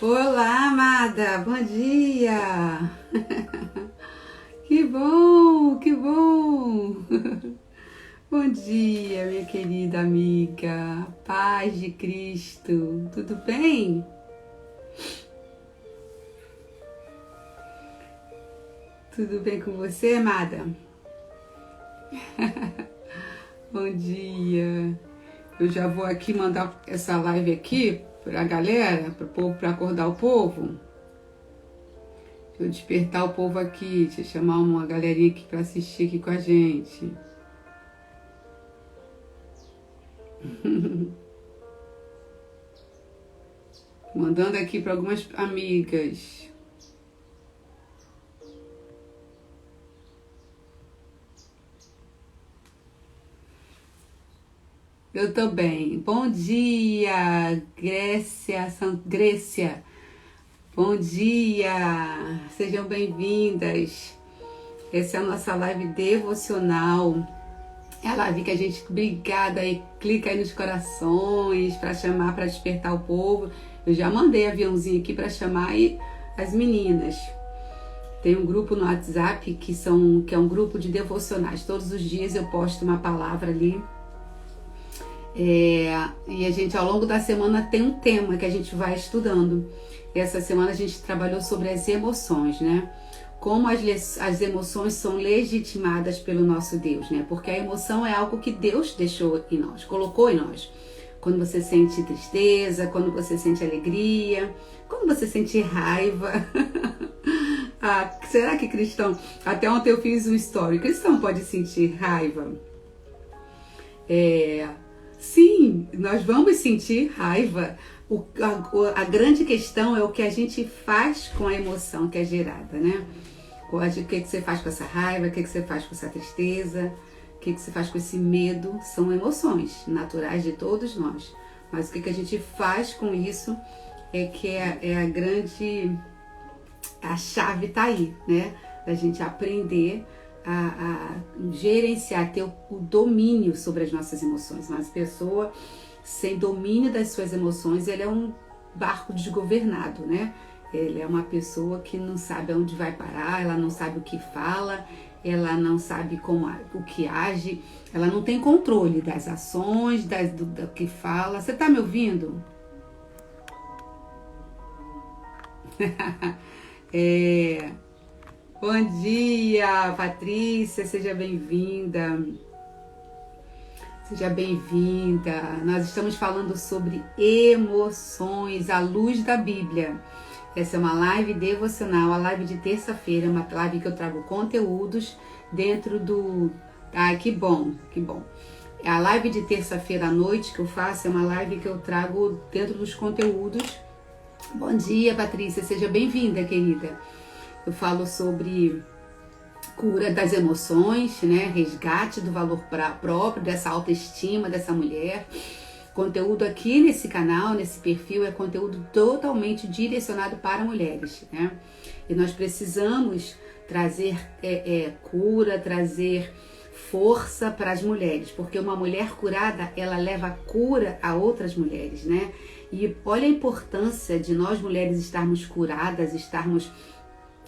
Olá, amada, bom dia! Que bom, que bom! Bom dia, minha querida amiga, paz de Cristo, tudo bem? Tudo bem com você, amada? Bom dia! Eu já vou aqui mandar essa live aqui pra galera, pro povo, pra acordar o povo. Deixa eu despertar o povo aqui, deixa eu chamar uma galerinha aqui pra assistir aqui com a gente. Mandando aqui para algumas amigas. Eu tô bem. Bom dia, Grécia. Bom dia. Sejam bem-vindas. Essa é a nossa live devocional. É a live que a gente, obrigada aí, clica aí nos corações para chamar, para despertar o povo. Eu já mandei aviãozinho aqui para chamar aí as meninas. Tem um grupo no WhatsApp que é um grupo de devocionais. Todos os dias eu posto uma palavra ali. E a gente, ao longo da semana, tem um tema que a gente vai estudando. Essa semana a gente trabalhou sobre as emoções, né? Como as emoções são legitimadas pelo nosso Deus, né? Porque a emoção é algo que Deus deixou em nós, colocou em nós. Quando você sente tristeza, quando você sente alegria, quando você sente raiva. Será que cristão... Até ontem eu fiz um story. Cristão pode sentir raiva? Sim, nós vamos sentir raiva. A grande questão é o que a gente faz com a emoção que é gerada, né? O que você faz com essa raiva, o que você faz com essa tristeza, o que você faz com esse medo. São emoções naturais de todos nós. Mas o que a gente faz com isso é que a chave está aí, né? Da gente aprender a gerenciar, ter o domínio sobre as nossas emoções. Mas a pessoa sem domínio das suas emoções, ele é um barco desgovernado, né? Ele é uma pessoa que não sabe aonde vai parar, ela não sabe o que fala, ela não sabe o que age, ela não tem controle das ações, do que fala. Você tá me ouvindo? Bom dia, Patrícia, seja bem-vinda. Seja bem-vinda. Nós estamos falando sobre emoções à luz da Bíblia. Essa é uma live devocional, a live de terça-feira, uma live que eu trago conteúdos dentro do... que bom, que bom. A live de terça-feira à noite que eu faço é uma live que eu trago dentro dos conteúdos. Bom dia, Patrícia, seja bem-vinda, querida. Eu falo sobre cura das emoções, né? Resgate do valor próprio, dessa autoestima dessa mulher. Conteúdo aqui nesse canal, nesse perfil, é conteúdo totalmente direcionado para mulheres, né? E nós precisamos trazer cura, trazer força para as mulheres, porque uma mulher curada, ela leva cura a outras mulheres, né? E olha a importância de nós mulheres estarmos curadas, estarmos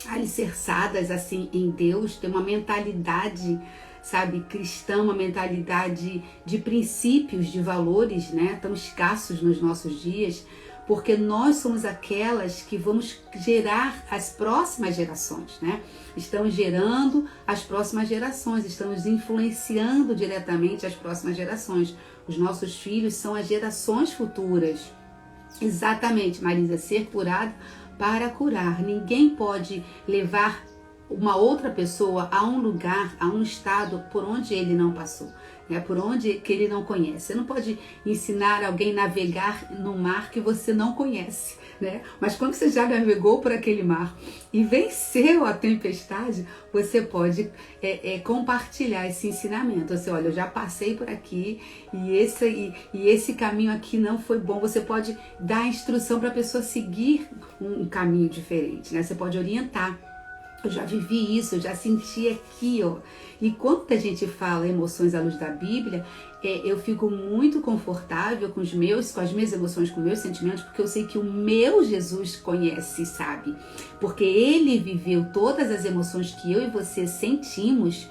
alicerçadas assim em Deus, ter uma mentalidade, sabe, cristã, uma mentalidade de princípios, de valores, né, tão escassos nos nossos dias, porque nós somos aquelas que vamos gerar as próximas gerações, né? Estamos gerando as próximas gerações, estamos influenciando diretamente as próximas gerações. Os nossos filhos são as gerações futuras. Exatamente, Marisa, ser curado para curar. Ninguém pode levar uma outra pessoa a um lugar, a um estado por onde ele não passou, né? Por onde que ele não conhece. Você não pode ensinar alguém a navegar no mar que você não conhece, né? Mas quando você já navegou por aquele mar e venceu a tempestade, você pode compartilhar esse ensinamento. Você, olha, eu já passei por aqui e esse caminho aqui não foi bom. Você pode dar a instrução para a pessoa seguir um caminho diferente, né? Você pode orientar. Eu já vivi isso, eu já senti aqui, ó. E quando a gente fala emoções à luz da Bíblia, eu fico muito confortável com as minhas emoções, com os meus sentimentos, porque eu sei que o meu Jesus conhece, sabe? Porque ele viveu todas as emoções que eu e você sentimos.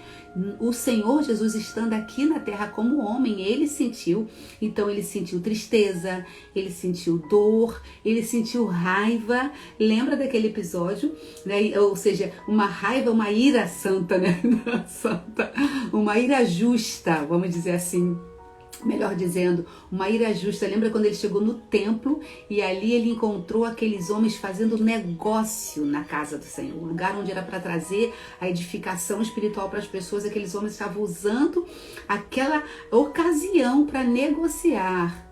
O Senhor Jesus estando aqui na terra como homem, ele sentiu. Então ele sentiu tristeza, ele sentiu dor, ele sentiu raiva. Lembra daquele episódio, né? Ou seja, uma raiva, uma ira santa, né? Santa, uma ira justa, vamos dizer assim. Melhor dizendo, uma ira justa. Lembra quando ele chegou no templo e ali ele encontrou aqueles homens fazendo negócio na casa do Senhor, o lugar onde era para trazer a edificação espiritual para as pessoas. Aqueles homens estavam usando aquela ocasião para negociar.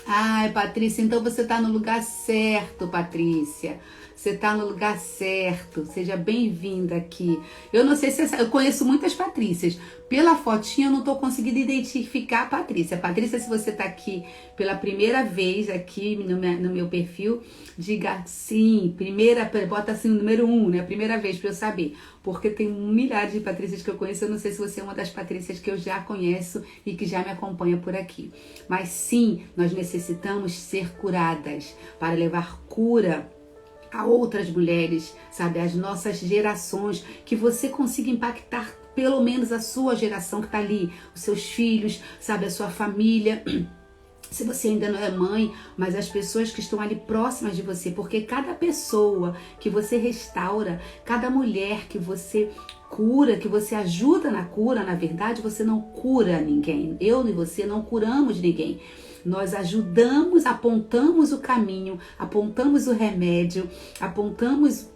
Ai, Patrícia, então você está no lugar certo, Patrícia. Você está no lugar certo. Seja bem-vinda aqui. Eu não sei se eu conheço muitas Patrícias. Pela fotinha eu não estou conseguindo identificar a Patrícia. Patrícia, se você está aqui pela primeira vez aqui no meu perfil, diga sim. Bota assim o número 1, né? Primeira vez para eu saber. Porque tem milhares de Patrícias que eu conheço. Eu não sei se você é uma das Patrícias que eu já conheço e que já me acompanha por aqui. Mas sim, nós necessitamos ser curadas para levar cura a outras mulheres, sabe, as nossas gerações, que você consiga impactar pelo menos a sua geração que está ali, os seus filhos, sabe, a sua família. Se você ainda não é mãe, mas as pessoas que estão ali próximas de você, porque cada pessoa que você restaura, cada mulher que você cura, que você ajuda na cura, na verdade, você não cura ninguém. Eu e você não curamos ninguém. Nós ajudamos, apontamos o caminho, apontamos o remédio, apontamos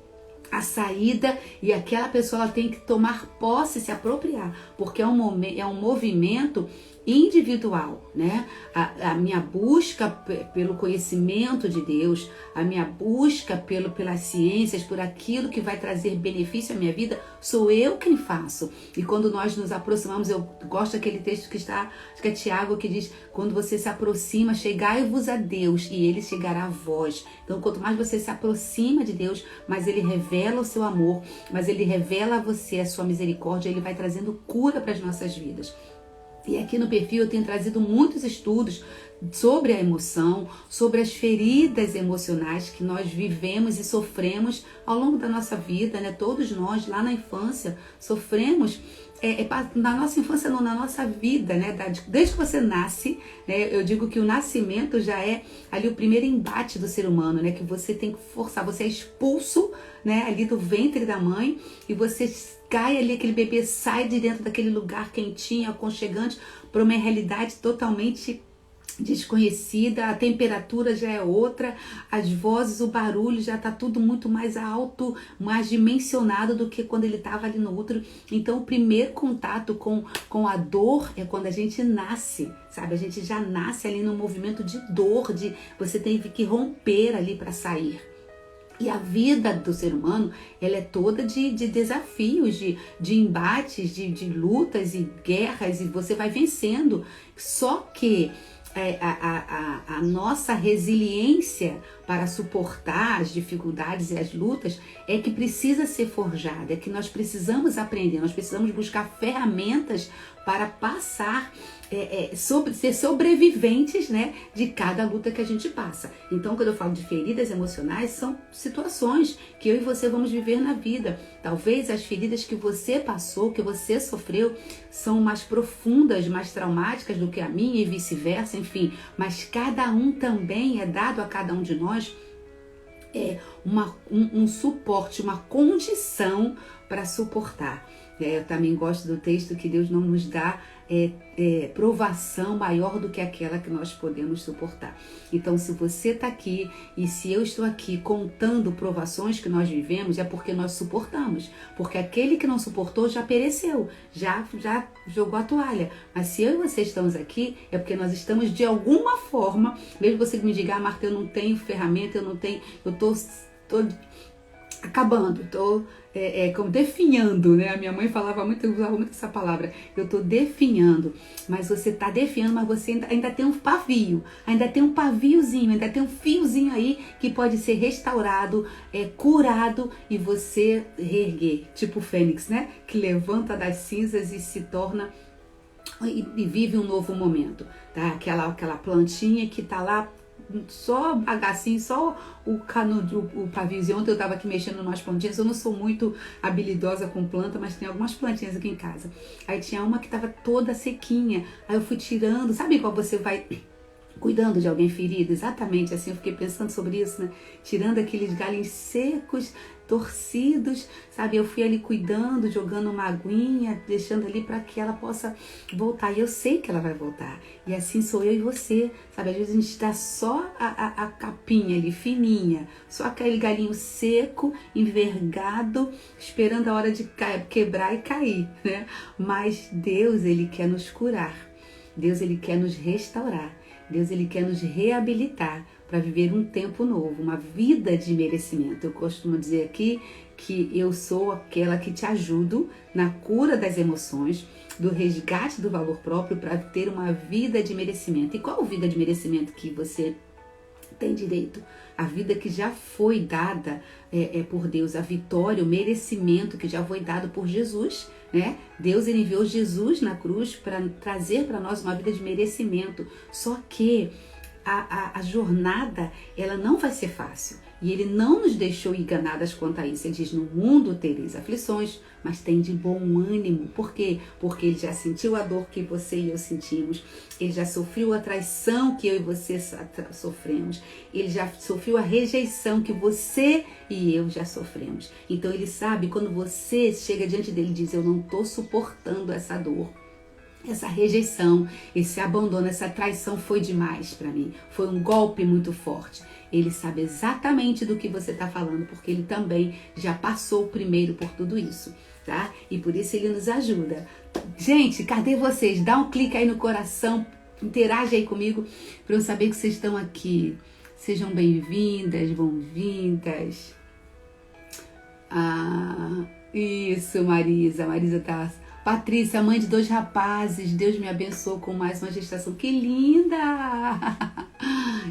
a saída, e aquela pessoa ela tem que tomar posse, se apropriar, porque é um movimento individual, né? A minha busca pelo conhecimento de Deus, a minha busca pelas ciências, por aquilo que vai trazer benefício à minha vida, sou eu quem faço. E quando nós nos aproximamos, eu gosto daquele texto que está, acho que é Tiago, que diz: quando você se aproxima, chegai-vos a Deus e ele chegará a vós. Então, quanto mais você se aproxima de Deus, mais ele revela o seu amor, mais ele revela a você a sua misericórdia, ele vai trazendo cura para as nossas vidas. E aqui no perfil eu tenho trazido muitos estudos sobre a emoção, sobre as feridas emocionais que nós vivemos e sofremos ao longo da nossa vida, né? Todos nós lá na infância sofremos, na nossa infância não, na nossa vida, né? Desde que você nasce, né? Eu digo que o nascimento já é ali o primeiro embate do ser humano, né? Que você tem que forçar, você é expulso, né? Ali do ventre da mãe, e você cai ali, aquele bebê sai de dentro daquele lugar quentinho, aconchegante, para uma realidade totalmente desconhecida. A temperatura já é outra, as vozes, o barulho já está tudo muito mais alto, mais dimensionado do que quando ele estava ali no útero. Então o primeiro contato com a dor é quando a gente nasce, sabe? A gente já nasce ali num movimento de dor, de você tem que romper ali para sair. E a vida do ser humano, ela é toda de desafios, de embates, de lutas e guerras, e você vai vencendo. Só que a nossa resiliência para suportar as dificuldades e as lutas é que precisa ser forjada, é que nós precisamos aprender, nós precisamos buscar ferramentas para passar, ser sobreviventes, né, de cada luta que a gente passa. Então, quando eu falo de feridas emocionais, são situações que eu e você vamos viver na vida. Talvez as feridas que você passou, que você sofreu, são mais profundas, mais traumáticas do que a minha e vice-versa, enfim. Mas cada um também é dado a cada um de nós um suporte, uma condição para suportar. Eu também gosto do texto que Deus não nos dá provação maior do que aquela que nós podemos suportar. Então, se você está aqui e se eu estou aqui contando provações que nós vivemos, é porque nós suportamos. Porque aquele que não suportou já pereceu, já jogou a toalha. Mas se eu e você estamos aqui, é porque nós estamos de alguma forma, mesmo você me diga: Marta, eu não tenho ferramenta, eu estou acabando, estou como definhando, né? A minha mãe falava muito, usava muito essa palavra. Eu tô definhando, mas você tá definhando, mas você ainda tem um pavio, ainda tem um paviozinho, ainda tem um fiozinho aí que pode ser restaurado, curado e você reerguer, tipo o Fênix, né? Que levanta das cinzas e se torna e vive um novo momento, tá? Aquela plantinha que tá lá só bagacinho, só o canudo, o paviozinho. Ontem eu tava aqui mexendo em umas plantinhas. Eu não sou muito habilidosa com planta, mas tem algumas plantinhas aqui em casa. Aí tinha uma que tava toda sequinha. Aí eu fui tirando. Sabe qual você vai cuidando de alguém ferido? Exatamente assim, eu fiquei pensando sobre isso, né? Tirando aqueles galhos secos, torcidos, sabe? Eu fui ali cuidando, jogando uma aguinha, deixando ali para que ela possa voltar. E eu sei que ela vai voltar. E assim sou eu e você, sabe? Às vezes a gente dá só a capinha ali, fininha, só aquele galinho seco, envergado, esperando a hora de quebrar e cair, né? Mas Deus, Ele quer nos curar. Deus, Ele quer nos restaurar. Deus, Ele quer nos reabilitar para viver um tempo novo, uma vida de merecimento. Eu costumo dizer aqui que eu sou aquela que te ajudo na cura das emoções, do resgate do valor próprio para ter uma vida de merecimento. E qual vida de merecimento que você tem direito? A vida que já foi dada por Deus, a vitória, o merecimento que já foi dado por Jesus, né? Deus, Ele enviou Jesus na cruz para trazer para nós uma vida de merecimento. Só que a jornada, ela não vai ser fácil. E Ele não nos deixou enganadas quanto a isso. Ele diz, no mundo tereis aflições, mas tem de bom ânimo. Por quê? Porque Ele já sentiu a dor que você e eu sentimos. Ele já sofreu a traição que eu e você sofremos. Ele já sofreu a rejeição que você e eu já sofremos. Então Ele sabe, quando você chega diante dele e diz, eu não estou suportando essa dor, essa rejeição, esse abandono, essa traição foi demais para mim. Foi um golpe muito forte. Ele sabe exatamente do que você está falando, porque Ele também já passou primeiro por tudo isso, tá? E por isso Ele nos ajuda. Gente, cadê vocês? Dá um clique aí no coração, interage aí comigo para eu saber que vocês estão aqui. Sejam bem-vindas, bom-vindas. Isso, Marisa. Marisa tá... Patrícia, mãe de 2 rapazes, Deus me abençoou com mais uma gestação. Que linda!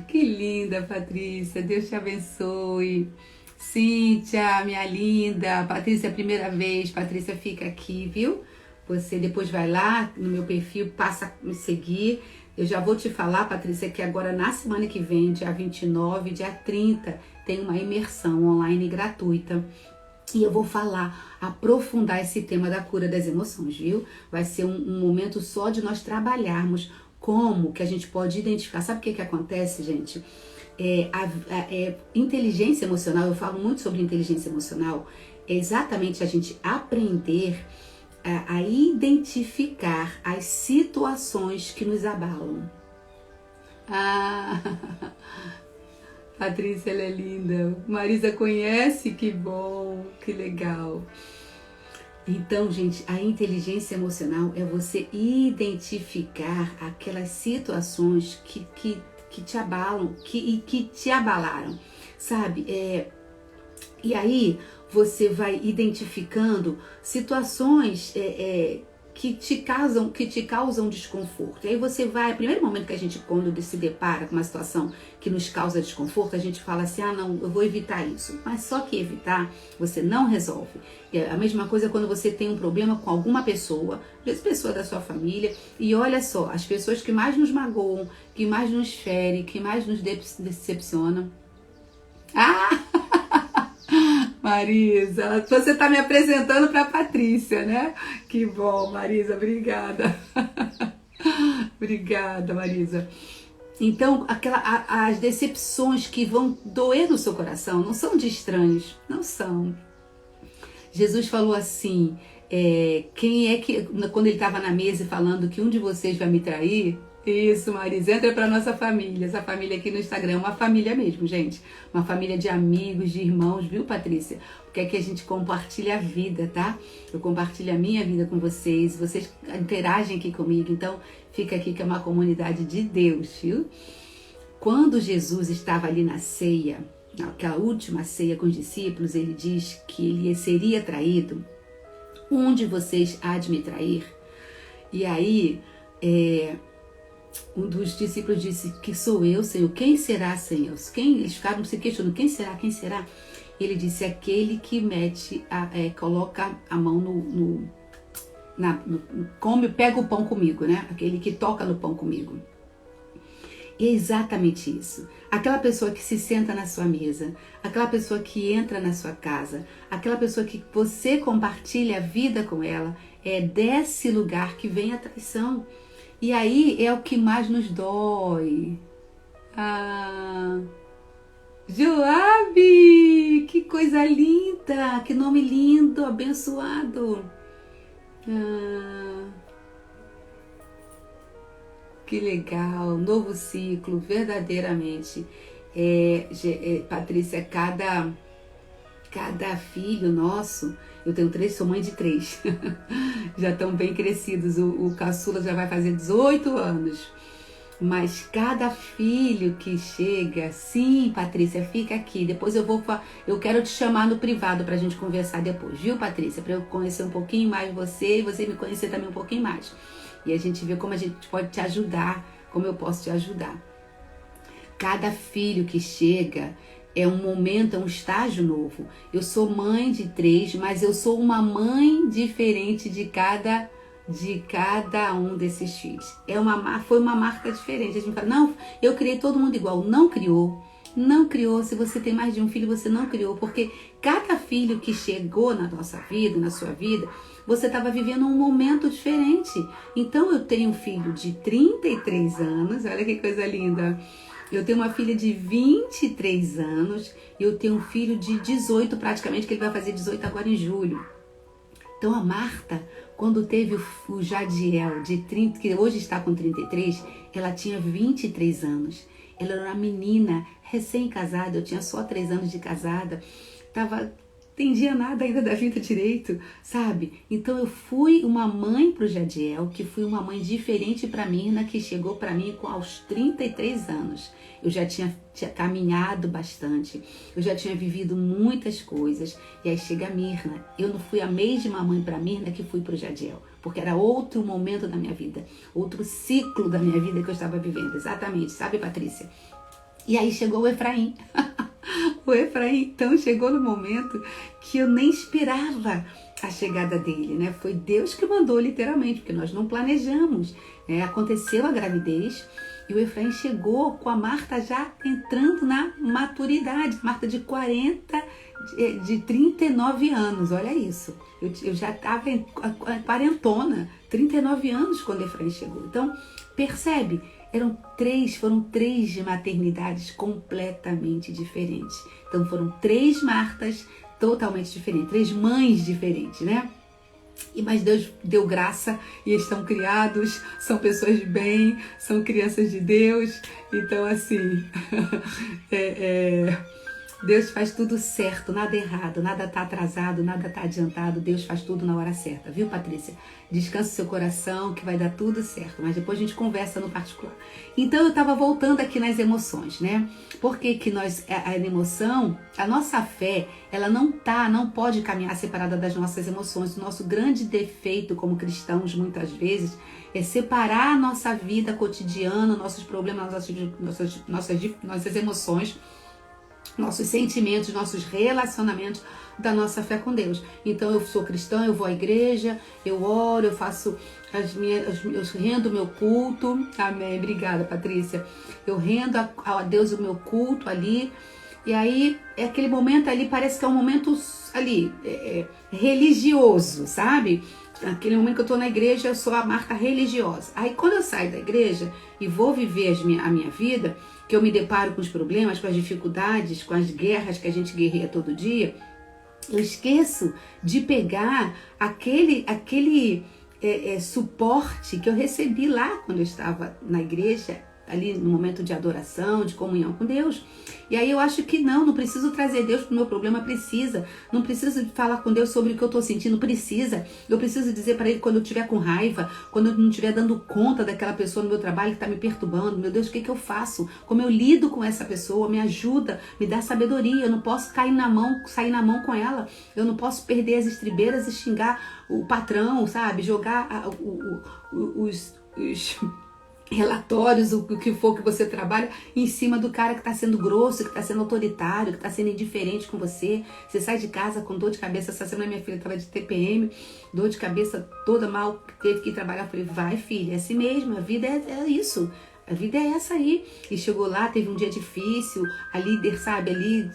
Que linda, Patrícia, Deus te abençoe. Cíntia, minha linda, Patrícia, primeira vez, Patrícia, fica aqui, viu? Você depois vai lá no meu perfil, passa a me seguir. Eu já vou te falar, Patrícia, que agora na semana que vem, dia 29, dia 30, tem uma imersão online gratuita. E eu vou falar, aprofundar esse tema da cura das emoções, viu? Vai ser um momento só de nós trabalharmos como que a gente pode identificar. Sabe o que acontece, gente? Inteligência emocional, eu falo muito sobre inteligência emocional, é exatamente a gente aprender a identificar as situações que nos abalam. Patrícia, ela é linda. Marisa conhece? Que bom, que legal. Então, gente, a inteligência emocional é você identificar aquelas situações que te abalam, que te abalaram, sabe? E aí você vai identificando situações que te causam desconforto. E aí você vai, no primeiro momento que a gente, quando se depara com uma situação que nos causa desconforto, a gente fala assim, não, eu vou evitar isso. Mas só que evitar, você não resolve. E a mesma coisa quando você tem um problema com alguma pessoa, às vezes pessoa da sua família, e olha só, as pessoas que mais nos magoam, que mais nos ferem, que mais nos decepcionam. Marisa, você está me apresentando para a Patrícia, né? Que bom, Marisa, obrigada. Obrigada, Marisa. Então, as decepções que vão doer no seu coração não são de estranhos, não são. Jesus falou assim, quem é que, quando ele estava na mesa falando que um de vocês vai me trair... Isso, Marisa, entra para nossa família. Essa família aqui no Instagram é uma família mesmo, gente. Uma família de amigos, de irmãos, viu, Patrícia? Porque aqui a gente compartilha a vida, tá? Eu compartilho a minha vida com vocês. Vocês interagem aqui comigo. Então, fica aqui que é uma comunidade de Deus, viu? Quando Jesus estava ali na ceia, naquela última ceia com os discípulos, ele diz que ele seria traído. Um de vocês há de me trair. E aí, um dos discípulos disse, que sou eu, Senhor? Quem será, Senhor? Eles ficaram se questionando, quem será? Quem será? Ele disse, aquele que coloca a mão come, pega o pão comigo, né? Aquele que toca no pão comigo. E é exatamente isso. Aquela pessoa que se senta na sua mesa, aquela pessoa que entra na sua casa, aquela pessoa que você compartilha a vida com ela, é desse lugar que vem a traição. E aí é o que mais nos dói. Joabe! Que coisa linda! Que nome lindo, abençoado! Que legal! Novo ciclo, verdadeiramente. Patrícia, cada filho nosso, eu tenho 3, sou mãe de 3, já estão bem crescidos, o caçula já vai fazer 18 anos, mas cada filho que chega, sim, Patrícia, fica aqui, depois eu quero te chamar no privado pra gente conversar depois, viu, Patrícia, pra eu conhecer um pouquinho mais você e você me conhecer também um pouquinho mais, e a gente vê como a gente pode te ajudar, como eu posso te ajudar. Cada filho que chega é um momento, é um estágio novo. Eu sou mãe de 3, mas eu sou uma mãe diferente de cada um desses filhos. Foi uma marca diferente. A gente fala, não, eu criei todo mundo igual. Não criou. Não criou. Se você tem mais de um filho, você não criou. Porque cada filho que chegou na nossa vida, na sua vida, você estava vivendo um momento diferente. Então, eu tenho um filho de 33 anos. Olha que coisa linda. Eu tenho uma filha de 23 anos e eu tenho um filho de 18 praticamente, que ele vai fazer 18 agora em julho. Então a Marta, quando teve o Jadiel, de 30, que hoje está com 33, ela tinha 23 anos. Ela era uma menina recém-casada, eu tinha só 3 anos de casada, entendia nada ainda da vida direito, sabe? Então eu fui uma mãe pro Jadiel, que fui uma mãe diferente pra Mirna, que chegou pra mim aos 33 anos. Eu já tinha caminhado bastante, eu já tinha vivido muitas coisas, e aí chega a Mirna. Eu não fui a mesma mãe pra Mirna que fui pro Jadiel, porque era outro momento da minha vida, outro ciclo da minha vida que eu estava vivendo, exatamente, sabe, Patrícia? E aí chegou o Efraim. O Efraim, então, chegou no momento que eu nem esperava a chegada dele, né? Foi Deus que mandou, literalmente, porque nós não planejamos. Aconteceu a gravidez e o Efraim chegou com a Marta já entrando na maturidade. Marta de 39 anos, olha isso. Eu já estava quarentona, 39 anos quando o Efraim chegou. Então, percebe? Foram três de maternidades completamente diferentes. Então foram 3 Martas totalmente diferentes, 3 mães diferentes, né? Mas Deus deu graça e estão criados, são pessoas de bem, são crianças de Deus. Então assim, Deus faz tudo certo, nada errado, nada tá atrasado, nada tá adiantado. Deus faz tudo na hora certa, viu, Patrícia? Descansa o seu coração que vai dar tudo certo, mas depois a gente conversa no particular. Então eu tava voltando aqui nas emoções, né? Porque que a emoção, a nossa fé, ela não pode caminhar separada das nossas emoções. O nosso grande defeito como cristãos, muitas vezes, é separar a nossa vida cotidiana, nossos problemas, nossas emoções, nossos sentimentos, nossos relacionamentos da nossa fé com Deus. Então eu sou cristã, eu vou à igreja, eu oro, eu faço eu rendo o meu culto, amém, obrigada, Patrícia, eu rendo a Deus o meu culto ali, e aí aquele momento ali parece que é um momento ali religioso, sabe? Aquele momento que eu tô na igreja, eu sou a Marta religiosa. Aí quando eu saio da igreja e vou viver a minha vida, que eu me deparo com os problemas, com as dificuldades, com as guerras que a gente guerreia todo dia, eu esqueço de pegar aquele suporte que eu recebi lá quando eu estava na igreja ali no momento de adoração, de comunhão com Deus. E aí eu acho que não preciso trazer Deus pro meu problema, precisa. Não preciso falar com Deus sobre o que eu tô sentindo, precisa. Eu preciso dizer para Ele quando eu estiver com raiva, quando eu não estiver dando conta daquela pessoa no meu trabalho que tá me perturbando. Meu Deus, o que eu faço? Como eu lido com essa pessoa? Me ajuda, me dá sabedoria. Eu não posso sair na mão com ela. Eu não posso perder as estribeiras e xingar o patrão, sabe? Jogar os relatórios, o que for que você trabalha, em cima do cara que está sendo grosso, que está sendo autoritário, que está sendo indiferente com você. Você sai de casa com dor de cabeça. Essa semana minha filha estava de TPM, dor de cabeça toda mal, teve que ir trabalhar. Eu falei, vai filha, é assim mesmo, a vida é isso. A vida é essa aí. E chegou lá, teve um dia difícil, a líder, sabe, ali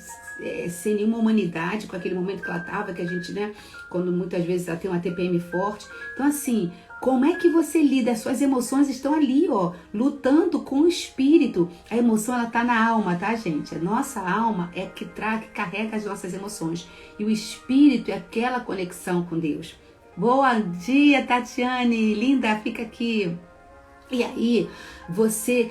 sem nenhuma humanidade com aquele momento que ela estava, que a gente, né, quando muitas vezes ela tem uma TPM forte. Então assim, como é que você lida? As suas emoções estão ali, ó, lutando com o espírito. A emoção, ela tá na alma, tá, gente? A nossa alma é que carrega as nossas emoções. E o espírito é aquela conexão com Deus. Bom dia, Tatiane, linda, fica aqui. E aí, você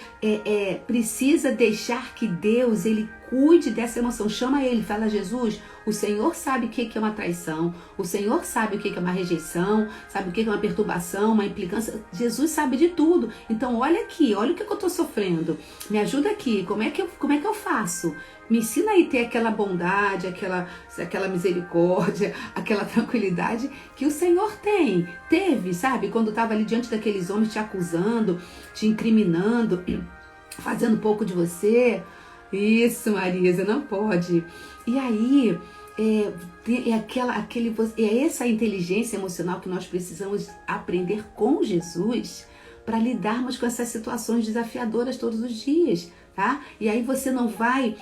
precisa deixar que Deus, Ele cuide dessa emoção. Chama Ele, fala, Jesus, o Senhor sabe o que é uma traição, o Senhor sabe o que é uma rejeição, sabe o que é uma perturbação, uma implicância. Jesus sabe de tudo. Então, olha aqui, olha o que eu estou sofrendo. Me ajuda aqui, como é que eu faço? Me ensina aí a ter aquela bondade, aquela misericórdia, aquela tranquilidade que o Senhor teve, sabe? Quando estava ali diante daqueles homens te acusando, te incriminando, fazendo pouco de você. Isso, Marisa, não pode. E aí, é essa inteligência emocional que nós precisamos aprender com Jesus para lidarmos com essas situações desafiadoras todos os dias. Tá? E aí você não vai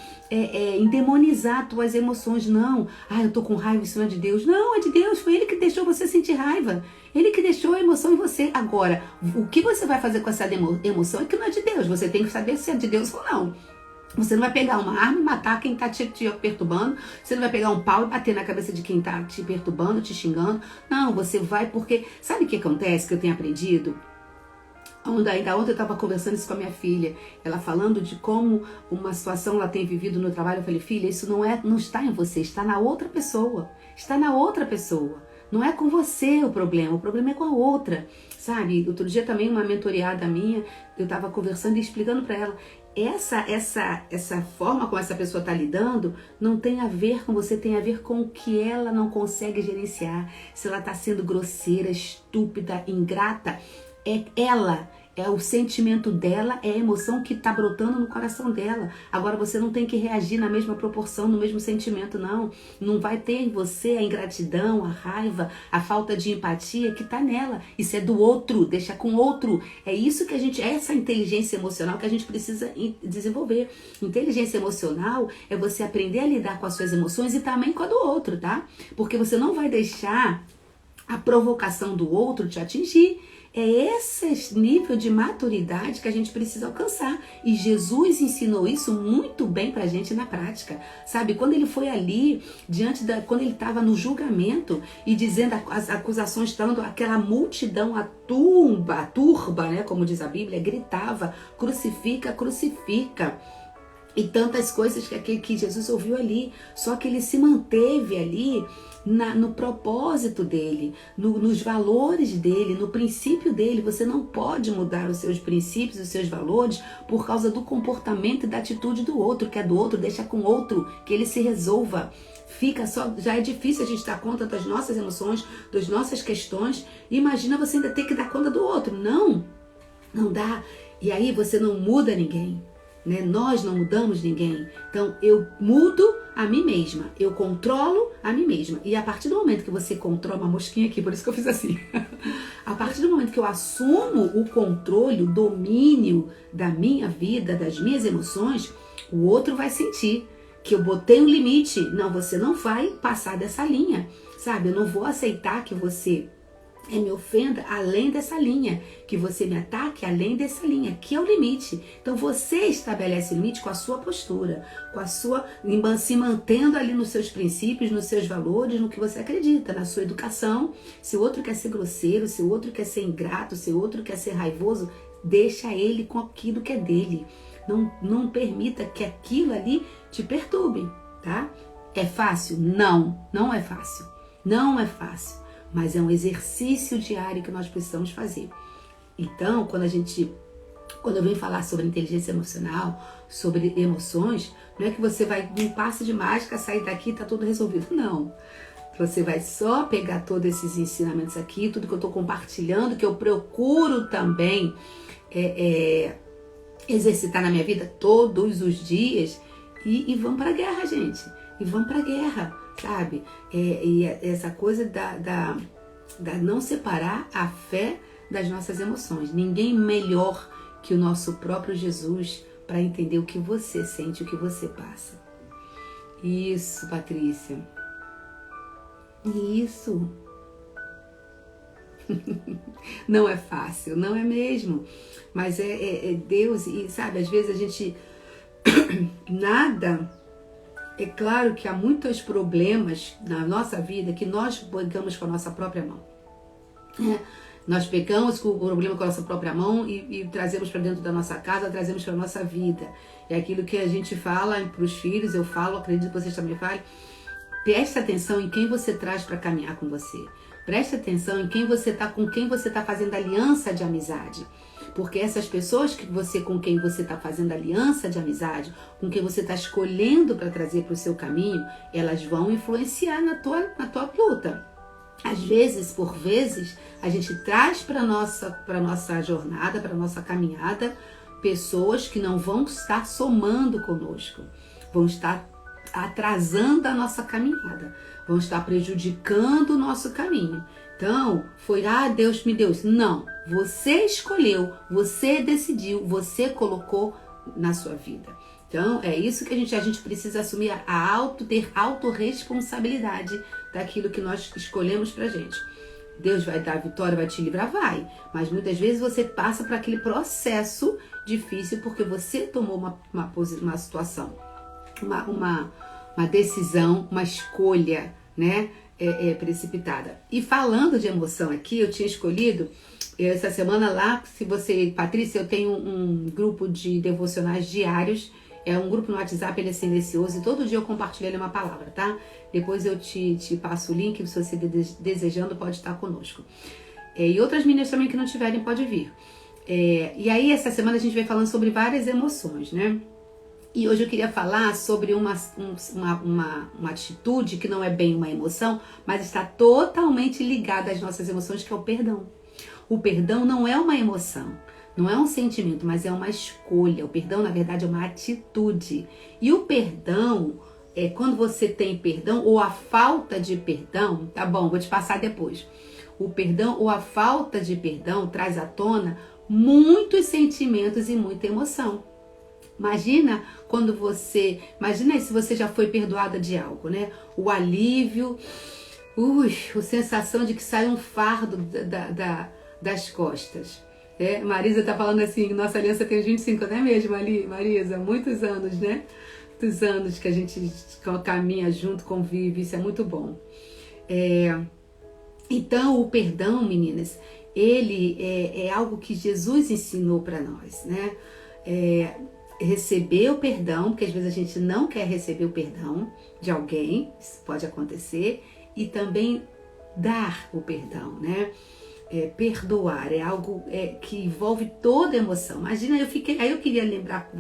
endemonizar tuas emoções, não. Eu tô com raiva, isso não é de Deus. Não, é de Deus, foi Ele que deixou você sentir raiva. Ele que deixou a emoção em você. Agora, o que você vai fazer com essa emoção é que não é de Deus. Você tem que saber se é de Deus ou não. Você não vai pegar uma arma e matar quem tá te perturbando. Você não vai pegar um pau e bater na cabeça de quem tá te perturbando, te xingando. Não, você vai porque... Sabe o que acontece que eu tenho aprendido? Ainda ontem eu estava conversando isso com a minha filha, ela falando de como uma situação ela tem vivido no trabalho. Eu falei, filha, isso não está em você, está na outra pessoa. Está na outra pessoa. Não é com você o problema é com a outra, sabe? Outro dia também uma mentoriada minha, eu estava conversando e explicando para ela, essa forma como essa pessoa está lidando não tem a ver com você, tem a ver com o que ela não consegue gerenciar. Se ela está sendo grosseira, estúpida, ingrata, é o sentimento dela, é a emoção que está brotando no coração dela. Agora você não tem que reagir na mesma proporção, no mesmo sentimento, não. Não vai ter em você a ingratidão, a raiva, a falta de empatia que está nela. Isso é do outro, deixa com o outro. É isso que essa inteligência emocional que a gente precisa desenvolver. Inteligência emocional é você aprender a lidar com as suas emoções e também com a do outro, tá? Porque você não vai deixar a provocação do outro te atingir. É esse nível de maturidade que a gente precisa alcançar. E Jesus ensinou isso muito bem pra gente na prática. Sabe, quando ele foi ali, quando ele estava no julgamento e dizendo as acusações, estando aquela multidão, a turba, né, como diz a Bíblia, gritava, crucifica, crucifica. E tantas coisas que Jesus ouviu ali. Só que ele se manteve ali no propósito dele, nos valores dele, no princípio dele. Você não pode mudar os seus princípios, os seus valores por causa do comportamento e da atitude do outro, que é do outro, deixa com o outro, que ele se resolva. Já é difícil a gente dar conta das nossas emoções, das nossas questões. Imagina você ainda ter que dar conta do outro. Não dá. E aí você não muda ninguém. Né? Nós não mudamos ninguém. Então eu mudo a mim mesma, eu controlo a mim mesma. E a partir do momento que você controla, uma mosquinha aqui, por isso que eu fiz assim. A partir do momento que eu assumo o controle, o domínio da minha vida, das minhas emoções, o outro vai sentir que eu botei um limite. Não, você não vai passar dessa linha, sabe? Eu não vou aceitar que você me ofenda além dessa linha, que você me ataque além dessa linha, que é o limite. Então você estabelece o limite com a sua postura, se mantendo ali nos seus princípios, nos seus valores, no que você acredita, na sua educação. Se o outro quer ser grosseiro, se o outro quer ser ingrato, se o outro quer ser raivoso, Deixa ele com aquilo que é dele. Não permita que aquilo ali te perturbe, tá? É fácil? Não é fácil. Não é fácil. Mas é um exercício diário que nós precisamos fazer. Então, quando eu venho falar sobre inteligência emocional, sobre emoções, não é que você vai num passe de mágica, sair daqui e tá tudo resolvido. Não. Você vai só pegar todos esses ensinamentos aqui, tudo que eu estou compartilhando, que eu procuro também exercitar na minha vida todos os dias, e vamos para a guerra, gente. E vamos para a guerra, sabe? E essa coisa da não separar a fé das nossas emoções. Ninguém melhor que o nosso próprio Jesus para entender o que você sente, o que você passa. Isso, Patrícia. Isso. Não é fácil, não é mesmo. Mas é Deus, e sabe, às vezes a gente nada. É claro que há muitos problemas na nossa vida que nós pegamos com a nossa própria mão. Nós pegamos o problema com a nossa própria mão e trazemos para dentro da nossa casa, trazemos para a nossa vida. É aquilo que a gente fala para os filhos, eu falo, acredito que vocês também falem. Preste atenção em quem você traz para caminhar com você. Preste atenção em com quem você está fazendo aliança de amizade. Porque essas pessoas com quem você está fazendo aliança de amizade, com quem você está escolhendo para trazer para o seu caminho, elas vão influenciar na tua luta. Às vezes, por vezes, a gente traz para nossa jornada, para nossa caminhada, pessoas que não vão estar somando conosco, vão estar atrasando a nossa caminhada, vão estar prejudicando o nosso caminho. Então, Deus me deu isso. Não, você escolheu, você decidiu, você colocou na sua vida. Então, é isso que a gente precisa assumir, ter autorresponsabilidade daquilo que nós escolhemos pra gente. Deus vai dar a vitória, vai te livrar? Vai. Mas muitas vezes você passa por aquele processo difícil porque você tomou uma situação, uma decisão, uma escolha, né? Precipitada. E falando de emoção aqui, eu tinha escolhido essa semana lá, Patrícia, eu tenho um grupo de devocionais diários, é um grupo no WhatsApp, ele é silencioso e todo dia eu compartilho ali uma palavra, tá? Depois eu te passo o link, se você desejando pode estar conosco. E outras meninas também que não tiverem pode vir. E aí essa semana a gente vai falando sobre várias emoções, né? E hoje eu queria falar sobre uma atitude que não é bem uma emoção, mas está totalmente ligada às nossas emoções, que é o perdão. O perdão não é uma emoção, não é um sentimento, mas é uma escolha. O perdão, na verdade, é uma atitude. E o perdão, quando você tem perdão ou a falta de perdão, tá bom, vou te passar depois. O perdão ou a falta de perdão traz à tona muitos sentimentos e muita emoção. Imagina se você já foi perdoada de algo, né? O alívio, a sensação de que sai um fardo das costas. Marisa tá falando assim, nossa aliança tem 25, não é mesmo, Marisa? Muitos anos, né? Muitos anos que a gente caminha junto, convive, isso é muito bom. Então, o perdão, meninas, ele é algo que Jesus ensinou para nós, né? Receber o perdão, porque às vezes a gente não quer receber o perdão de alguém, isso pode acontecer, e também dar o perdão, né? Perdoar é algo que envolve toda a emoção. Imagina, aí eu queria lembrar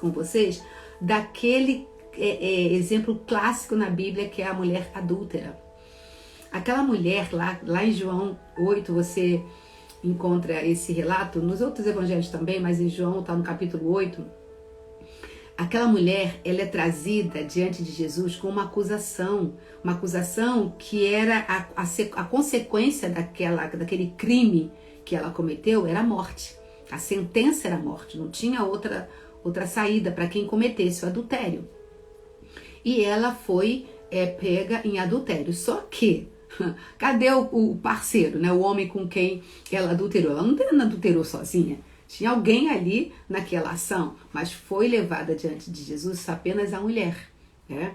com vocês daquele exemplo clássico na Bíblia, que é a mulher adúltera. Aquela mulher lá em João 8, você encontra esse relato, nos outros evangelhos também, mas em João está no capítulo 8. Aquela mulher, ela é trazida diante de Jesus com uma acusação que era a consequência daquele crime que ela cometeu era a morte. A sentença era a morte, não tinha outra saída para quem cometesse o adultério. E ela foi pega em adultério. Só que, cadê o parceiro, né? O homem com quem ela adulterou? Ela não adulterou sozinha. Tinha alguém ali naquela ação, mas foi levada diante de Jesus apenas a mulher, né?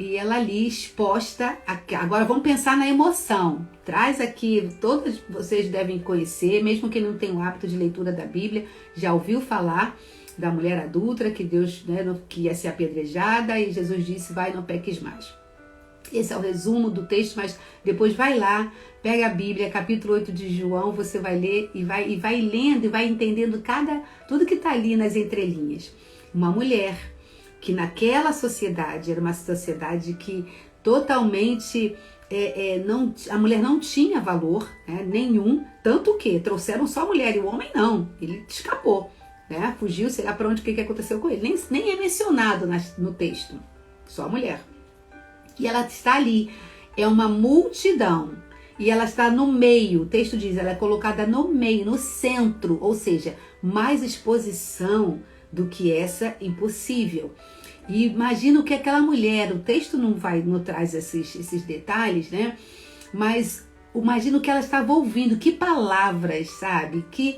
e ela ali exposta. Agora vamos pensar na emoção. Traz aqui, todos vocês devem conhecer, mesmo quem não tem o hábito de leitura da Bíblia, já ouviu falar da mulher adúltera, que Deus, que ia ser apedrejada, e Jesus disse, vai, não peques mais. Esse é o resumo do texto, mas depois vai lá, pega a Bíblia, capítulo 8 de João, você vai ler e vai lendo e vai entendendo tudo que está ali nas entrelinhas. Uma mulher que naquela sociedade, era uma sociedade que totalmente, a mulher não tinha valor, nenhum, tanto que trouxeram só a mulher e o homem não, ele escapou, fugiu, sei lá para onde, o que aconteceu com ele, nem é mencionado no texto, só a mulher. E ela está ali, é uma multidão, e ela está no meio, o texto diz, ela é colocada no meio, no centro, ou seja, mais exposição do que essa, impossível. E imagina o que aquela mulher, o texto não traz esses detalhes, mas imagina o que ela estava ouvindo, que palavras, sabe, que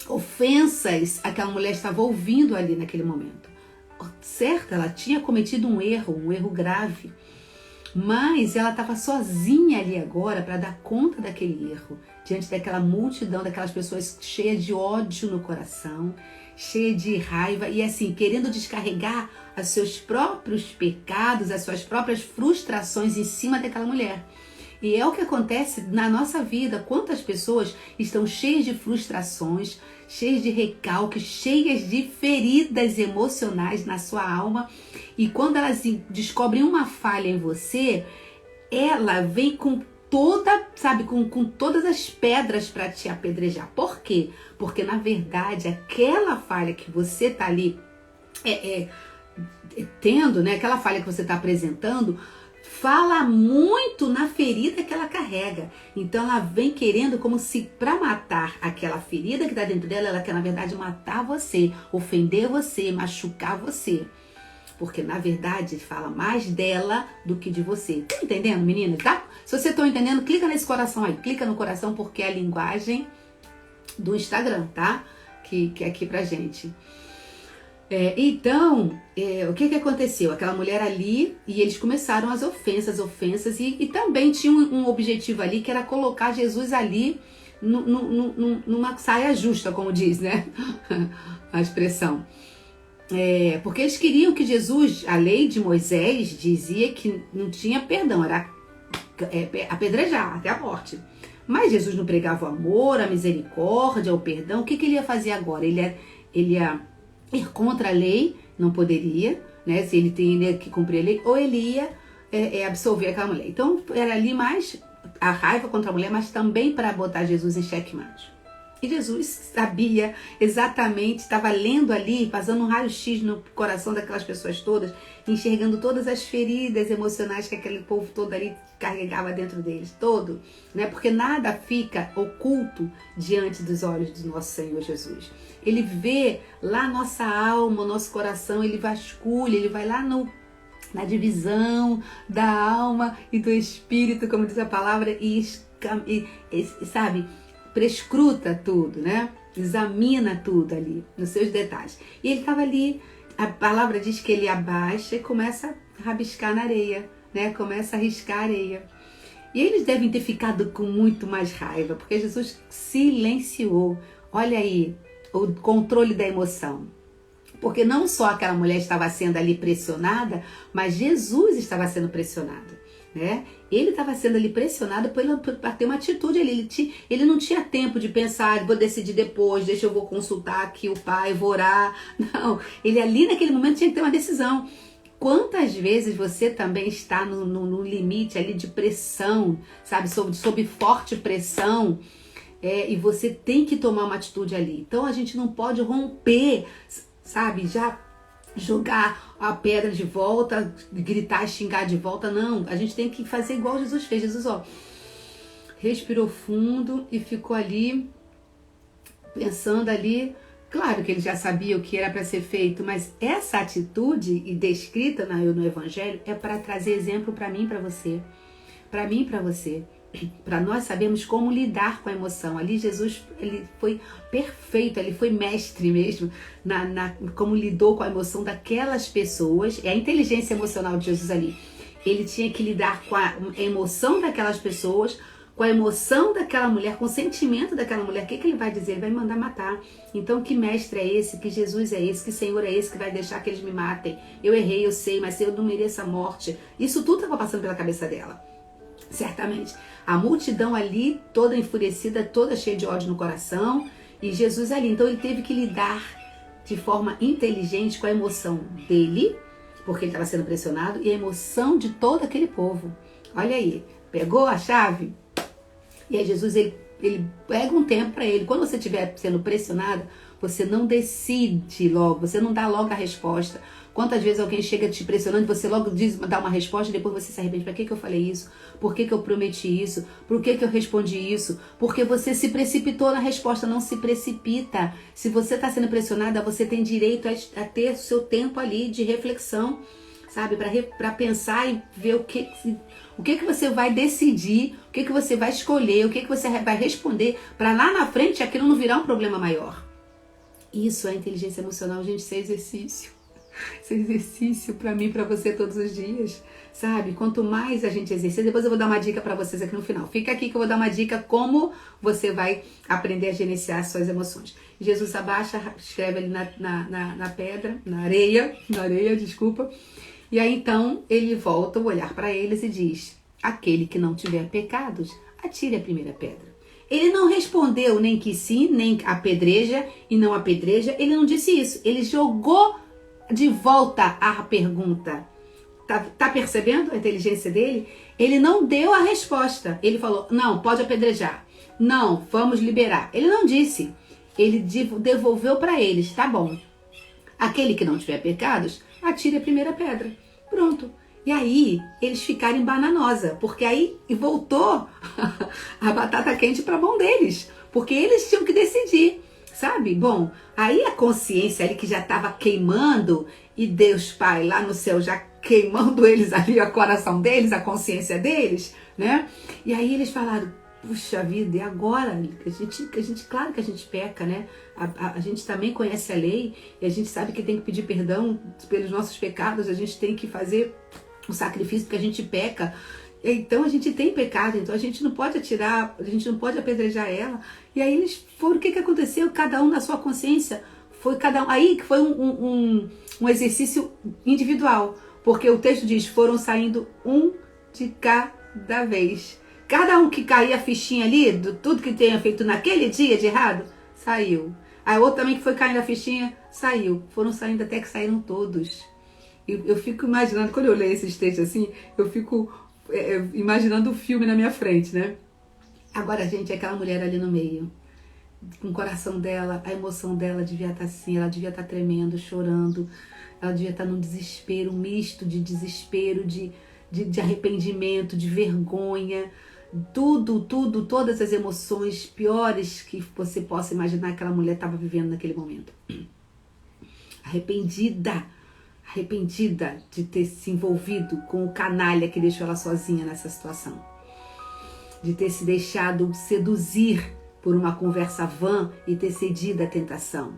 ofensas aquela mulher estava ouvindo ali naquele momento. Certo, ela tinha cometido um erro grave, mas ela estava sozinha ali agora para dar conta daquele erro, diante daquela multidão, daquelas pessoas cheias de ódio no coração, cheias de raiva e assim, querendo descarregar os seus próprios pecados, as suas próprias frustrações em cima daquela mulher. E é o que acontece na nossa vida. Quantas pessoas estão cheias de frustrações, cheias de recalques, cheias de feridas emocionais na sua alma. E quando elas descobrem uma falha em você, ela vem com com todas as pedras para te apedrejar. Por quê? Porque na verdade aquela falha que você está ali tendo, aquela falha que você está apresentando, fala muito na ferida que ela carrega. Então ela vem querendo como se para matar aquela ferida que está dentro dela, ela quer na verdade matar você, ofender você, machucar você. Porque na verdade fala mais dela do que de você. Tá entendendo, meninas? Tá? Se você tá entendendo, clica nesse coração aí. Clica no coração porque é a linguagem do Instagram, tá? Que é aqui pra gente. Então, o que aconteceu? Aquela mulher ali, e eles começaram as ofensas, e também tinha um objetivo ali, que era colocar Jesus ali numa saia justa, como diz, a expressão. Porque eles queriam que Jesus, a lei de Moisés dizia que não tinha perdão, era apedrejar até a morte. Mas Jesus não pregava o amor, a misericórdia, o perdão. O que ele ia fazer agora? Ele ia ir contra a lei, não poderia, se ele tinha que cumprir a lei, ou ele ia absolver aquela mulher. Então era ali mais a raiva contra a mulher, mas também para botar Jesus em xeque-mate. E Jesus sabia exatamente, estava lendo ali, fazendo um raio-x no coração daquelas pessoas todas, enxergando todas as feridas emocionais que aquele povo todo ali carregava dentro deles, todo, porque nada fica oculto diante dos olhos do nosso Senhor Jesus. Ele vê lá nossa alma, o nosso coração, ele vasculha, ele vai lá na divisão da alma e do espírito, como diz a palavra, e sabe, prescruta tudo, examina tudo ali, nos seus detalhes. E ele estava ali, a palavra diz que ele abaixa e começa a rabiscar na areia, começa a riscar a areia. E eles devem ter ficado com muito mais raiva, porque Jesus silenciou. Olha aí, o controle da emoção. Porque não só aquela mulher estava sendo ali pressionada, mas Jesus estava sendo pressionado. Ele estava sendo ali pressionado para ter uma atitude ali. Ele não tinha tempo de pensar, vou decidir depois, deixa eu vou consultar aqui o pai, vou orar. Não, ele ali naquele momento tinha que ter uma decisão. Quantas vezes você também está no limite ali de pressão, sabe, sob forte pressão, e você tem que tomar uma atitude ali. Então a gente não pode romper, sabe, já jogar a pedra de volta, gritar, xingar de volta, não. A gente tem que fazer igual Jesus fez. Jesus, respirou fundo e ficou ali, pensando ali. Claro que ele já sabia o que era para ser feito, mas essa atitude descrita no Evangelho é para trazer exemplo para mim e para você. Para mim e para você. para nós sabermos como lidar com a emoção. Ali Jesus, ele foi perfeito, ele foi mestre mesmo como lidou com a emoção daquelas pessoas. É a inteligência emocional de Jesus ali. Ele tinha que lidar com a emoção daquelas pessoas, com a emoção daquela mulher, com o sentimento daquela mulher. O que ele vai dizer? Ele vai mandar matar. Então, que mestre é esse? Que Jesus é esse? Que Senhor é esse que vai deixar que eles me matem? Eu errei, eu sei, mas eu não mereço a morte. Isso tudo estava passando pela cabeça dela. Certamente. A multidão ali, toda enfurecida, toda cheia de ódio no coração. E Jesus ali. Então, ele teve que lidar de forma inteligente com a emoção dele, porque ele estava sendo pressionado, e a emoção de todo aquele povo. Olha aí. Pegou a chave? E aí Jesus, ele pega um tempo para ele. Quando você estiver sendo pressionada, você não decide logo, você não dá logo a resposta. Quantas vezes alguém chega te pressionando, você logo dá uma resposta e depois você se arrepende. Para que eu falei isso? Por que eu prometi isso? Por que eu respondi isso? Porque você se precipitou na resposta. Não se precipita. Se você está sendo pressionada, você tem direito a ter o seu tempo ali de reflexão, sabe? Para pensar e ver o que você vai decidir, o que você vai escolher, o que você vai responder, para lá na frente aquilo não virar um problema maior. Isso é inteligência emocional, gente, isso é exercício. Isso é exercício para mim, para você todos os dias, sabe? Quanto mais a gente exercita, depois eu vou dar uma dica para vocês aqui no final. Fica aqui que eu vou dar uma dica como você vai aprender a gerenciar as suas emoções. Jesus abaixa, escreve ali na pedra, na areia, desculpa. E aí então ele volta o olhar para eles e diz: aquele que não tiver pecados, atire a primeira pedra. Ele não respondeu nem que sim, nem apedreja e não apedreja. Ele não disse isso. Ele jogou de volta a pergunta. Tá percebendo a inteligência dele? Ele não deu a resposta. Ele falou: não, pode apedrejar. Não, vamos liberar. Ele não disse. Ele devolveu para eles: tá bom. Aquele que não tiver pecados, atire a primeira pedra. Pronto. E aí, eles ficaram em bananosa, porque aí voltou a batata quente para a mão deles, porque eles tinham que decidir, sabe? Bom, aí a consciência ali que já estava queimando, e Deus Pai lá no céu já queimando eles ali, o coração deles, a consciência deles, né? E aí eles falaram: puxa vida, e agora? Claro que a gente peca, né? A gente também conhece a lei e a gente sabe que tem que pedir perdão pelos nossos pecados, a gente tem que fazer o sacrifício porque a gente peca. Então a gente tem pecado, então a gente não pode atirar, a gente não pode apedrejar ela. E aí eles foram, o que aconteceu? Cada um na sua consciência, foi cada um. Aí que foi um exercício individual, porque o texto diz: foram saindo um de cada vez. Cada um que caía a fichinha ali, de tudo que tenha feito naquele dia de errado, saiu. Aí outro também que foi caindo a fichinha, saiu. Foram saindo até que saíram todos. Eu fico imaginando, quando eu leio esses textos assim, eu fico imaginando o filme na minha frente, né? Agora, gente, aquela mulher ali no meio, com o coração dela, a emoção dela devia estar assim, ela devia estar tremendo, chorando, ela devia estar num desespero, um misto de desespero, de arrependimento, de vergonha, todas as emoções piores que você possa imaginar que aquela mulher estava vivendo naquele momento. Arrependida de ter se envolvido com o canalha que deixou ela sozinha nessa situação, de ter se deixado seduzir por uma conversa vã e ter cedido à tentação.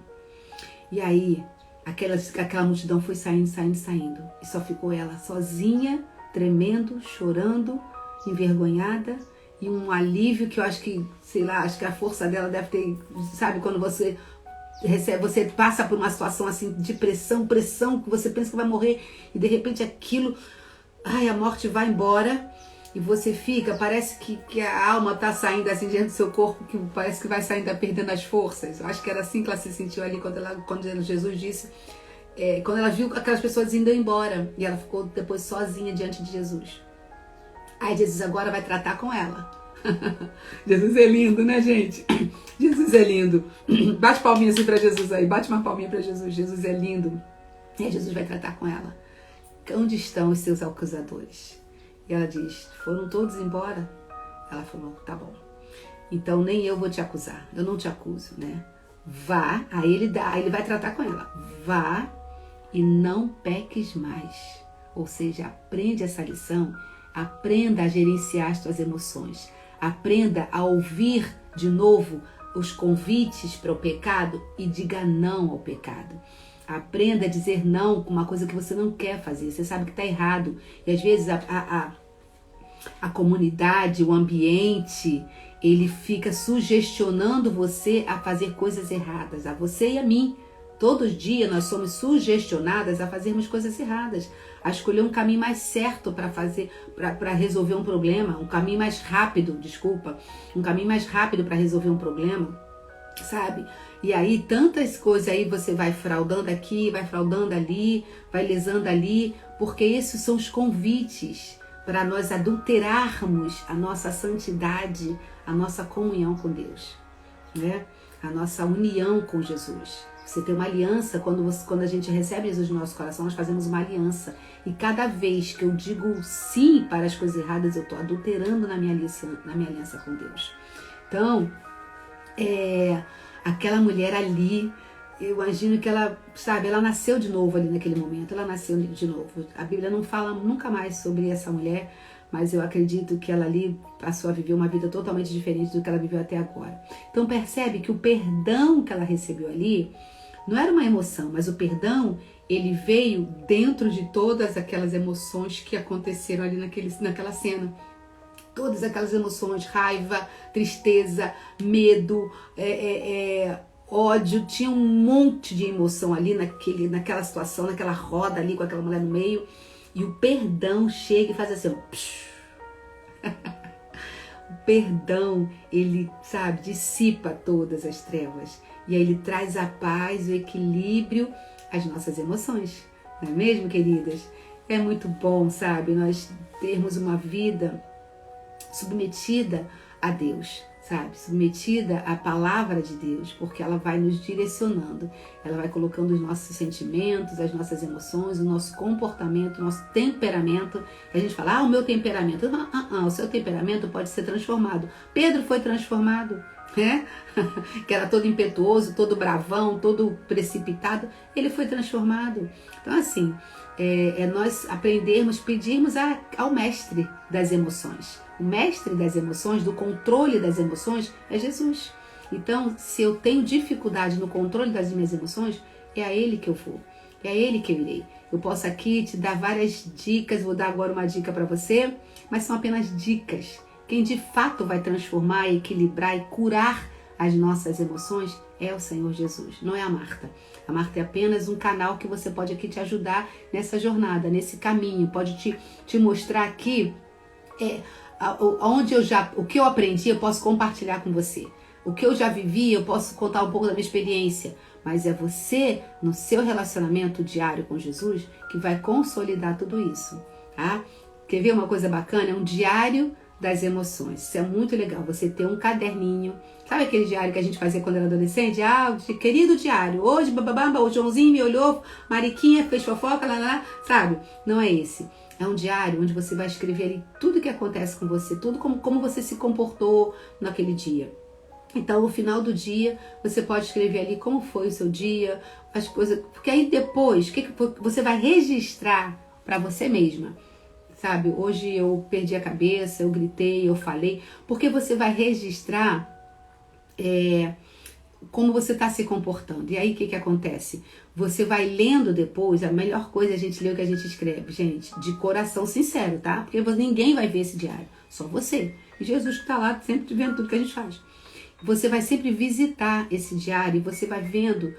E aí, aquela multidão foi saindo, e só ficou ela sozinha, tremendo, chorando, envergonhada, e um alívio que eu acho que, sei lá, acho que a força dela deve ter, sabe, quando você passa por uma situação assim de pressão, que você pensa que vai morrer, e de repente aquilo, a morte vai embora, e você fica, parece que a alma tá saindo assim dentro do seu corpo, que parece que vai saindo, tá perdendo as forças. Eu acho que era assim que ela se sentiu ali, quando Jesus disse, quando ela viu aquelas pessoas indo embora, e ela ficou depois sozinha diante de Jesus. Aí Jesus agora vai tratar com ela. Jesus é lindo, né, gente? Jesus é lindo. Bate palminha assim pra Jesus aí. Bate uma palminha pra Jesus. Jesus é lindo. E aí Jesus vai tratar com ela. Onde estão os seus acusadores? E ela diz: foram todos embora? Ela falou: tá bom. Então nem eu vou te acusar. Eu não te acuso, né? Vá. Aí ele vai tratar com ela. Vá e não peques mais. Ou seja, aprende essa lição. Aprenda a gerenciar as tuas emoções. Aprenda a ouvir de novo os convites para o pecado e diga não ao pecado. Aprenda a dizer não com uma coisa que você não quer fazer. Você sabe que está errado. E às vezes a comunidade, o ambiente, ele fica sugestionando você a fazer coisas erradas, a você e a mim. Todos os dias nós somos sugestionadas a fazermos coisas erradas, a escolher um caminho mais certo para fazer, para resolver um problema, um caminho mais rápido, um caminho mais rápido para resolver um problema, sabe? E aí tantas coisas aí você vai fraudando aqui, vai fraudando ali, vai lesando ali, porque esses são os convites para nós adulterarmos a nossa santidade, a nossa comunhão com Deus, né? A nossa união com Jesus. Você tem uma aliança, quando a gente recebe Jesus no nosso coração, nós fazemos uma aliança. E cada vez que eu digo sim para as coisas erradas, eu estou adulterando na minha aliança com Deus. Então, aquela mulher ali, eu imagino que ela, sabe, ela nasceu de novo ali naquele momento, ela nasceu de novo. A Bíblia não fala nunca mais sobre essa mulher, mas eu acredito que ela ali passou a viver uma vida totalmente diferente do que ela viveu até agora. Então percebe que o perdão que ela recebeu ali não era uma emoção, mas o perdão, ele veio dentro de todas aquelas emoções que aconteceram ali naquela cena. Todas aquelas emoções, raiva, tristeza, medo, ódio, tinha um monte de emoção ali naquela situação, naquela roda ali com aquela mulher no meio. E o perdão chega e faz assim, ó. O perdão, ele, sabe, dissipa todas as trevas. E aí ele traz a paz, o equilíbrio às nossas emoções. Não é mesmo, queridas? É muito bom, sabe, nós termos uma vida submetida a Deus, sabe? Submetida à palavra de Deus, porque ela vai nos direcionando, ela vai colocando os nossos sentimentos, as nossas emoções, o nosso comportamento, o nosso temperamento. A gente fala, o meu temperamento. O seu temperamento pode ser transformado. Pedro foi transformado, né? Que era todo impetuoso, todo bravão, todo precipitado. Ele foi transformado. Então, assim, nós aprendermos, pedirmos ao mestre das emoções. O mestre das emoções, do controle das emoções, é Jesus. Então, se eu tenho dificuldade no controle das minhas emoções, é a Ele que eu vou. É a Ele que eu irei. Eu posso aqui te dar várias dicas, vou dar agora uma dica para você, mas são apenas dicas. Quem de fato vai transformar, equilibrar e curar as nossas emoções é o Senhor Jesus, não é a Marta. A Marta é apenas um canal que você pode aqui te ajudar nessa jornada, nesse caminho, pode te mostrar aqui o que eu aprendi, eu posso compartilhar com você. O que eu já vivi, eu posso contar um pouco da minha experiência. Mas é você, no seu relacionamento diário com Jesus, que vai consolidar tudo isso, tá? Quer ver uma coisa bacana? É um diário das emoções. Isso é muito legal, você ter um caderninho. Sabe aquele diário que a gente fazia quando era adolescente? Querido diário, hoje, o Joãozinho me olhou, Mariquinha fez fofoca, sabe? Não é esse. É um diário onde você vai escrever ali tudo que acontece com você, tudo como você se comportou naquele dia. Então, no final do dia, você pode escrever ali como foi o seu dia, as coisas, porque aí depois, o que você vai registrar para você mesma? Sabe, hoje eu perdi a cabeça, eu gritei, eu falei, porque você vai registrar como você está se comportando. E aí o que acontece? Você vai lendo depois, a melhor coisa é a gente ler o que a gente escreve, gente, de coração sincero, tá? Porque ninguém vai ver esse diário, só você. E Jesus que está lá sempre vendo tudo que a gente faz. Você vai sempre visitar esse diário e você vai vendo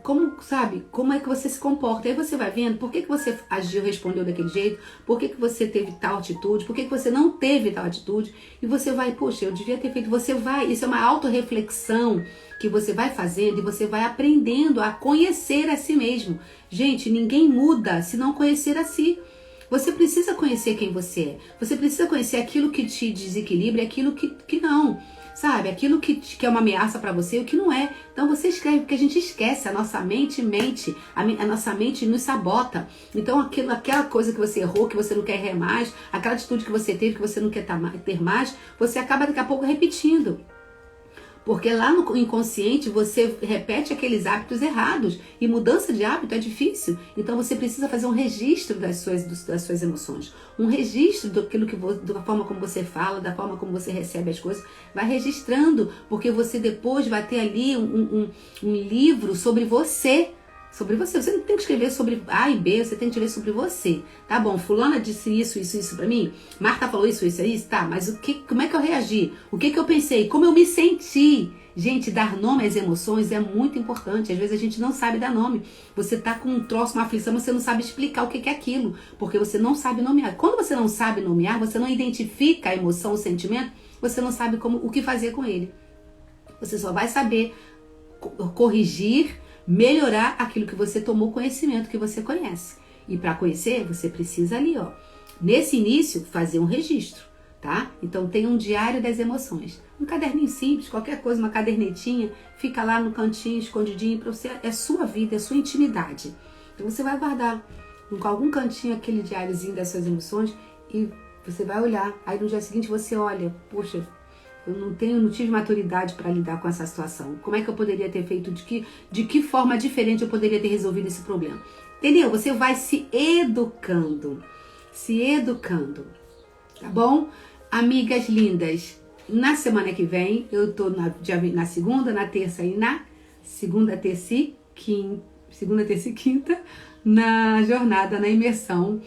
como é que você se comporta. Aí você vai vendo por que você agiu, respondeu daquele jeito, por que você teve tal atitude, por que você não teve tal atitude. E você vai, poxa, eu devia ter feito. Isso é uma autorreflexão que você vai fazendo e você vai aprendendo a conhecer a si mesmo. Gente, ninguém muda se não conhecer a si. Você precisa conhecer quem você é. Você precisa conhecer aquilo que te desequilibra e aquilo que não. Sabe? Aquilo que é uma ameaça para você e o que não é. Então você escreve, porque a gente esquece. A nossa mente mente. A nossa mente nos sabota. Então aquela coisa que você errou, que você não quer errar mais, aquela atitude que você teve, que você não quer ter mais, você acaba daqui a pouco repetindo. Porque lá no inconsciente você repete aqueles hábitos errados. E mudança de hábito é difícil. Então você precisa fazer um registro das suas emoções. Um registro da forma como você fala, da forma como você recebe as coisas. Vai registrando, porque você depois vai ter ali um livro sobre você. Sobre você. Você não tem que escrever sobre A e B, você tem que escrever sobre você. Tá bom, fulana disse isso pra mim. Marta falou isso, tá, mas como é que eu reagi? O que eu pensei? Como eu me senti? Gente, dar nome às emoções é muito importante. Às vezes a gente não sabe dar nome. Você tá com um troço, uma aflição, você não sabe explicar o que é aquilo, porque você não sabe nomear. Quando você não sabe nomear, você não identifica a emoção, o sentimento, você não sabe o que fazer com ele. Você só vai saber corrigir, melhorar aquilo que você tomou conhecimento, que você conhece. E para conhecer, você precisa ali, ó, nesse início, fazer um registro, tá? Então tem um diário das emoções. Um caderninho simples, qualquer coisa, uma cadernetinha, fica lá no cantinho, escondidinho, para você, é sua vida, é sua intimidade. Então você vai guardar em algum cantinho aquele diáriozinho das suas emoções e você vai olhar. Aí no dia seguinte você olha, poxa, eu não tive maturidade para lidar com essa situação. Como é que eu poderia ter feito? De que forma diferente eu poderia ter resolvido esse problema? Entendeu? Você vai se educando. Se educando. Tá bom? Amigas lindas, na semana que vem, eu tô na segunda, na terça e na segunda, terça e quinta, na jornada, na imersão.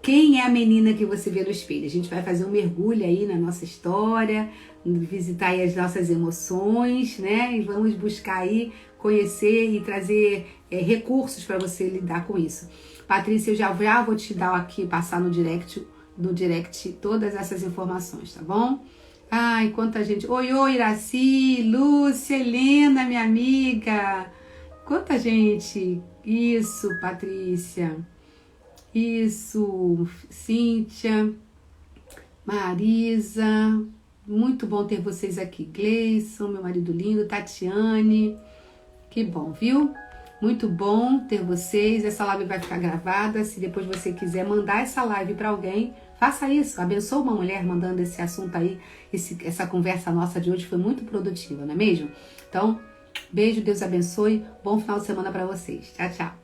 Quem é a menina que você vê no espelho? A gente vai fazer um mergulho aí na nossa história, visitar aí as nossas emoções, né? E vamos buscar aí conhecer e trazer recursos para você lidar com isso. Patrícia, eu já vou te dar aqui, passar no direct todas essas informações, tá bom? Ai, quanta gente. Oi, Iraci, Lúcia, Helena, minha amiga. Quanta gente. Isso, Patrícia. Isso, Cíntia, Marisa, muito bom ter vocês aqui. Gleison, meu marido lindo, Tatiane, que bom, viu? Muito bom ter vocês. Essa live vai ficar gravada. Se depois você quiser mandar essa live para alguém, faça isso. Abençoa uma mulher mandando esse assunto aí. Essa conversa nossa de hoje foi muito produtiva, não é mesmo? Então, beijo, Deus abençoe. Bom final de semana para vocês. Tchau, tchau.